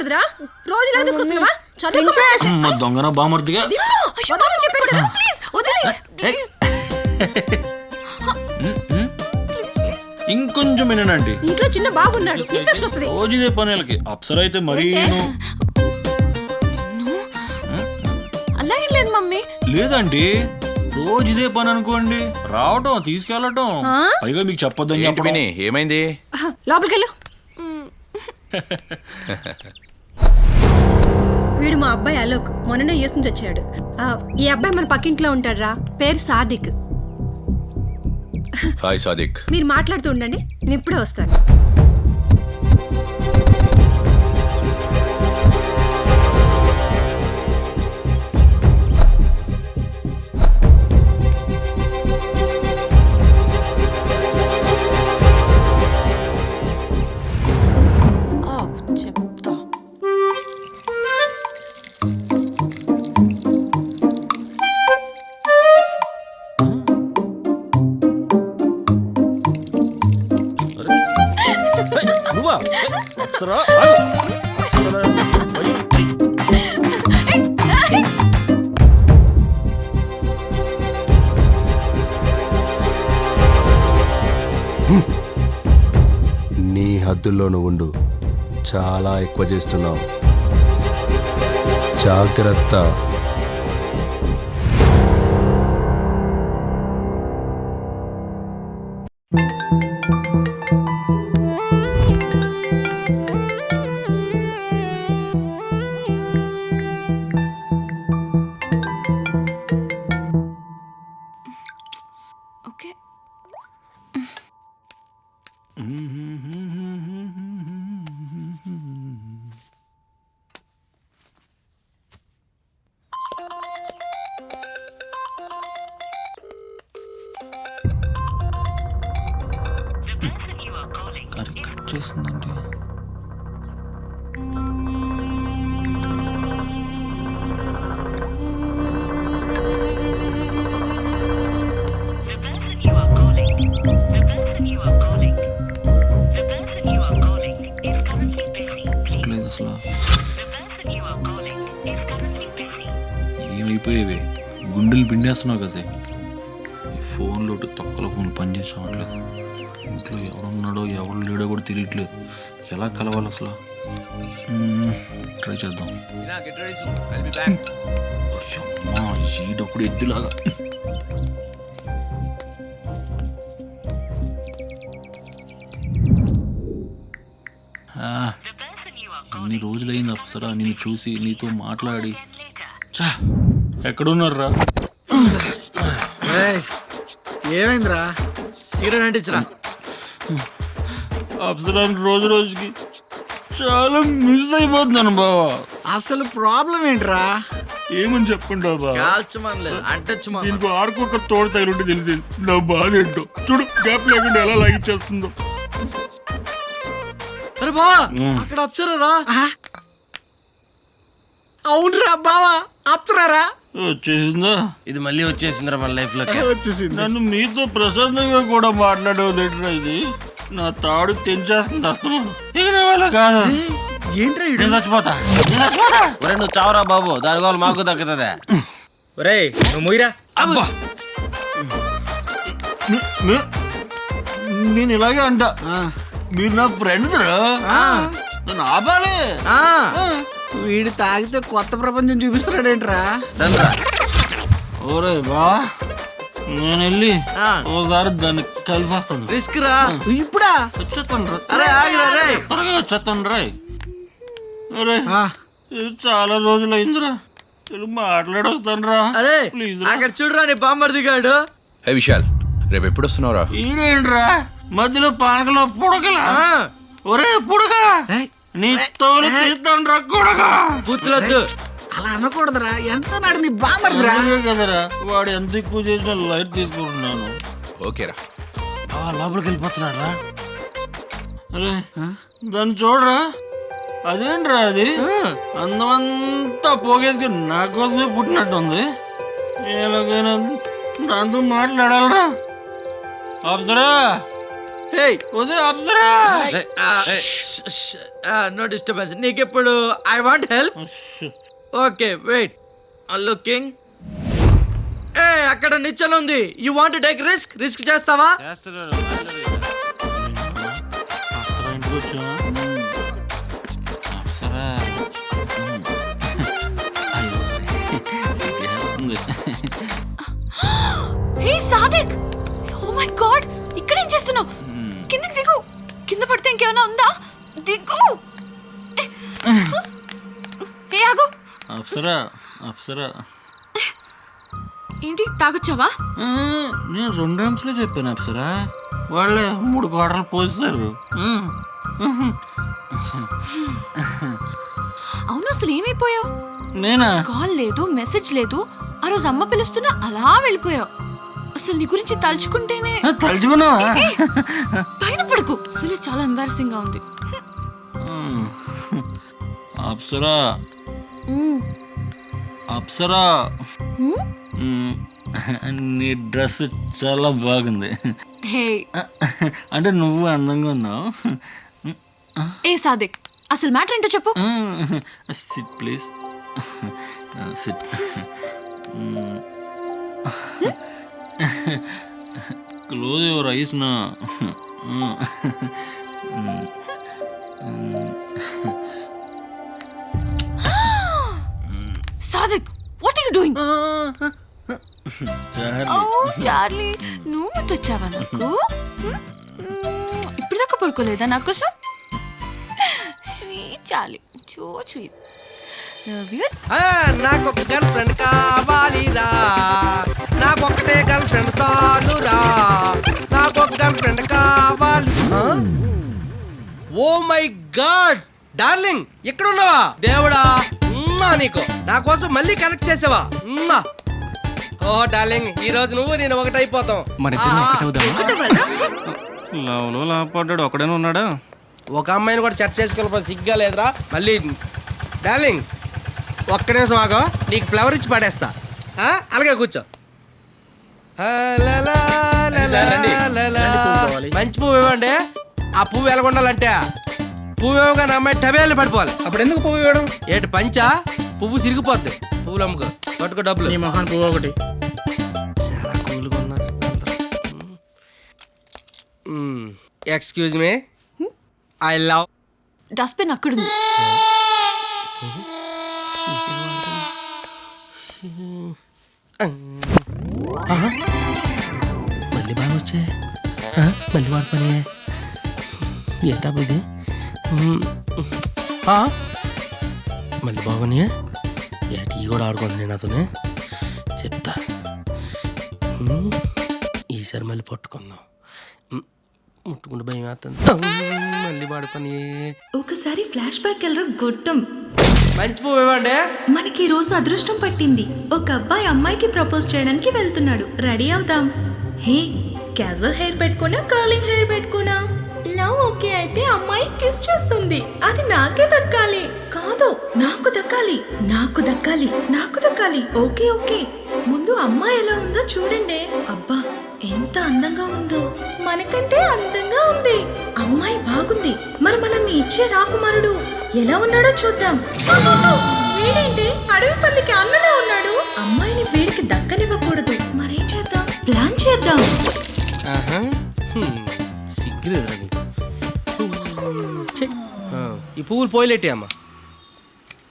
కదరా, రోజు ఇలా తీసుకొస్తున్నావా? చదువు దొంగన బామర్దిగా చెప్పాను కదా, ప్లీజ్ వదిలే ప్లీజ్. ఇంకొంచెం వినండి. ఇంట్లో చిన్న బాబు ఉన్నాడు, ఇన్ఫెక్షన్ వస్తుంది. రోజు ఇదే పనులకి అప్సర అయితే మరీ అలా ఏం లేదు మమ్మీ. లేదండి, రోజు ఇదే పని అనుకోండి, రావటం తీసుకెళ్ళటం, పైగా మీకు చెప్పొద్దని చెప్పడం. ఏమైంది? లోపలికి వెళ్ళు. వీడు మా అబ్బాయి అలోక్, మొన్న యూఎస్ నుంచి వచ్చాడు. ఈ అబ్బాయి మన పక్కింట్లో ఉంటాడు రా, పేరు సాదిక్. హాయ్ సాదిక్. మీరు మాట్లాడుతూ ఉండండి, నేను ఇప్పుడే వస్తాను. నీ హద్దుల్లోనూ ఉండు, చాలా ఎక్కువ చేస్తున్నావు, జాగ్రత్త. ఓకే. కట్ చేస్తుందండి. లేదు అసలు ఏమైపోయేవి, గుండెలు పిండేస్తున్నావు కదా. ఈ ఫోన్లో తొక్కల ఫోన్ పనిచేసి అవట్లేదు. ఇంట్లో ఎవడున్నాడో ఎవడు లేడో కూడా తెలియట్లేదు. ఎలా కలవాలి అసలు? ట్రై చేద్దాం. ఈడప్పుడు ఎద్దులాగా. ఎన్ని రోజులైంది అప్సరా నిన్ను చూసి, నీతో మాట్లాడి. చా, ఎక్కడున్నారా? ఏమైందిరా? సీరియల్ అంటించరా? అప్సరాని రోజు రోజుకి చాలా మిస్ అయిపోతున్నాను బావా. అసలు ప్రాబ్లం ఏంట్రా? ఏమని చెప్పండి బాబా. దీనికి ఆడుకోక తోడు తగిలింటే తెలిసింది నా బాధ ఏంటో. చూడు, గ్యాప్ లేకుండా ఎలా లాగిచ్చేస్తుందో. అరే బావా, అక్కడ అప్సరా. అవునరా బావా, అప్సరారా వచ్చేసిందా? ఇది మళ్ళీ వచ్చేసిందిరా మన లైఫ్ లోకి. వచ్చేసింది. నన్ను మీతో ప్రశాంతంగా కూడా మాట్లాడేదిరా. ఇది నా తాడు తెంచేస్తుంది అస్తమానం. ఇక నా వల్ల కాదు. ఏంట్రా నేను చచ్చిపోతా. ఒరే నువ్వు చావరా బాబు, దాని వల్ల మాకు దక్కుతుందా? ఒరే నువ్వు మొయ్యరా. అబ్బా, నేను ఇలాగే అంట. మీరు నా ఫ్రెండ్ నన్ను ఆపాలి. వీడు తాగితే కొత్త ప్రపంచం చూపిస్తున్నాడేంట్రా? ఓరే బా, నేను వెళ్ళి ఓసారి దాన్ని కలిపేస్తాను. రిస్క్ రా. ఇప్పుడా? వచ్చేస్తాను. అరే ఆగిరా రే. త్వరగా వచ్చేస్తాను రా. అరే ఇది చాలా రోజులు అయిందిరా, మాట్లాడొస్తాను రా. అరే ప్లీజ్ అక్కడ చూడరా నీ బామ్మర్ దిగాడు. హే విశాల్, రేపు ఎప్పుడు వస్తున్నావురా? ఈడేంట్రా మధ్యలో పానకలో పుడకలా? ఒరే పుడక, నీ తోలు తీద్దాం రా కొడగా. గుర్తులొద్దు, అలా అనకూడదురా. ఎంత నాడు నీ బామ్మర్దిరా కదరా. వాడు ఎంత ఎక్కువ చేసినా లైట్ తీసుకుంటున్నాను. ఓకేరా. లోపలికి వెళ్ళిపోతున్నాడు రా. అరే దాన్ని చూడరా, అదేంట్రా అది అందమంతా పోగేసుకుని నా కోసమే పుట్టినట్టుంది. ఎలాగైనా దాంతో మాట్లాడాలరా. Apsara, Apsara no disturbance. నీకెప్పుడు I want help. Okay wait, looking. ఏ అక్కడ నిచ్చన ఉంది. యు వాంట్ టేక్ రిస్క్ చేస్తావా? Hey Sadiq, oh my God, ఇక్కడ ఏం చేస్తున్నావు? కిందకి దిగు. కింద పడితే ఇంకేమైనా ఉందా? దిగు. హే ఆగు. అప్సరా ఏంటి తాగొచ్చావా? నేను 2 అంశాలే చెప్పాను అప్సరా. వాళ్ళే 3 కోటలు పోస్తారు. అవును, అసలు ఏమైపోయావు? నేనా? కాల్ లేదు, మెసేజ్ లేదు. ఆ రోజు అమ్మ పిలుస్తున్నా అలా వెళ్ళిపోయావు. అసలు నీ గురించి తలుచుకుంటేనే తలుచుకున్నావా? పైన పడుకో. అసలు చాలా ఎంబారసింగ్ గా ఉంది. అప్సరా అప్సరా, నీ డ్రెస్ చాలా బాగుంది. హే అంటే నువ్వు అందంగా ఉన్నావు. ఏ సాదిక్, అసలు మ్యాటర్ ఏంటో చెప్పు. Sit please, sit. Close your eyes నా. Sadiq, what are you doing? Oh Charlie, నువ్వు ముద్దొచ్చావా నాకు? ఇప్పుడు దాకా పడుకోలేదా నా కోసం? Sweet Charlie, so sweet. Love you. నాకు ఒక గర్ల్ ఫ్రెండ్ కావాలిరా, నాకు ఒకటే గర్ల్ ఫ్రెండ్ చాలురా, నాకు ఒక గర్ల్ ఫ్రెండ్ కావాలి. ఓ మై గాడ్ డార్లింగ్, ఎక్కడున్నావా? దేవుడా, నీకు నా కోసం మళ్ళీ కనెక్ట్ చేసావా? ఓ డార్లింగ్, ఈ రోజు నువ్వు నేను ఒకటైపోతాం. లవ్లో లాపడ్డాడు ఒకడేనా ఉన్నాడా? ఒక అమ్మాయిని కూడా సెట్ చేసుకోవాలి, సిగ్గా లేదురా మళ్ళీ. డార్లింగ్ ఒక్క నిమిషం ఆగో, నీకు ఫ్లవర్ ఇచ్చి పడేస్తా. అలాగే కూర్చో. మంచి పువ్వు ఇవ్వండి. ఆ పువ్వు ఎలాగొండాలంటే పువ్వు ఇవ్వగానే అమ్మాయి టబేళ్ళు పడిపోవాలి. అప్పుడు ఎందుకు పువ్వు ఇవ్వడం? ఏంటి పంచా? పువ్వు సిరిగిపోద్ది. పువ్వులు అమ్ముకో, పట్టుకో డబ్బులు. నీ మొహాన్ పువ్వు ఒకటి. చాలా కూల్గా ఉన్నారు. Excuse me, I love. Dustbin అక్కడుంది. మళ్ళీ బాగా వచ్చే, మళ్ళీ వాడి పని ఏంటా ఇది? మళ్ళీ బాగున్నాయా? ఏటి కూడా ఆడుకుంది నేను అతనే చెప్తా. ఈసారి మళ్ళీ పట్టుకుందాం. ముట్టుకుంటే భయం వేస్తుంది. మళ్ళీ వాడి పని. ఒకసారి ఫ్లాష్ బ్యాక్ వెళ్ళరా గొట్టం. మంచి పువ్వు ఇవ్వండి. మనకి ఈ రోజు అదృష్టం పట్టింది. ఒక అబ్బాయి అమ్మాయికి ప్రపోజ్ చేయడానికి వెళ్తున్నాడు. రెడీ అవుదాం. హే, క్యాజువల్ హెయిర్ పెట్టుకున్నా, కర్లింగ్ హెయిర్ పెట్టుకున్నా, లవ్ ఓకే అయితే అమ్మాయి కిస్ చేస్తుంది. అది నాకే దక్కాలి. కాదు, నాకు దక్కాలి, నాకు దక్కాలి, నాకు దక్కాలి. ఓకే ఓకే, ముందు అమ్మాయి ఎలా ఉందో చూడండి. అబ్బా, ఎంత అందంగా ఉందో, మనకంటే అందంగా ఉంది. అమ్మాయి బాగుంది. మరి మనల్ని ఇచ్చే రాకుమారుడు ఎలా ఉన్నాడో చూద్దాం. వీడేంటి అడవి పల్లికి అన్నలా ఉన్నాడు. అమ్మాయిని వీడికి దక్కనివ్వకూడదు. మరేం చేద్దాం? ప్లాన్ చేద్దాం. సిగ్గులేదు. ఈ పువ్వులు పోయిలెట్టే అమ్మా.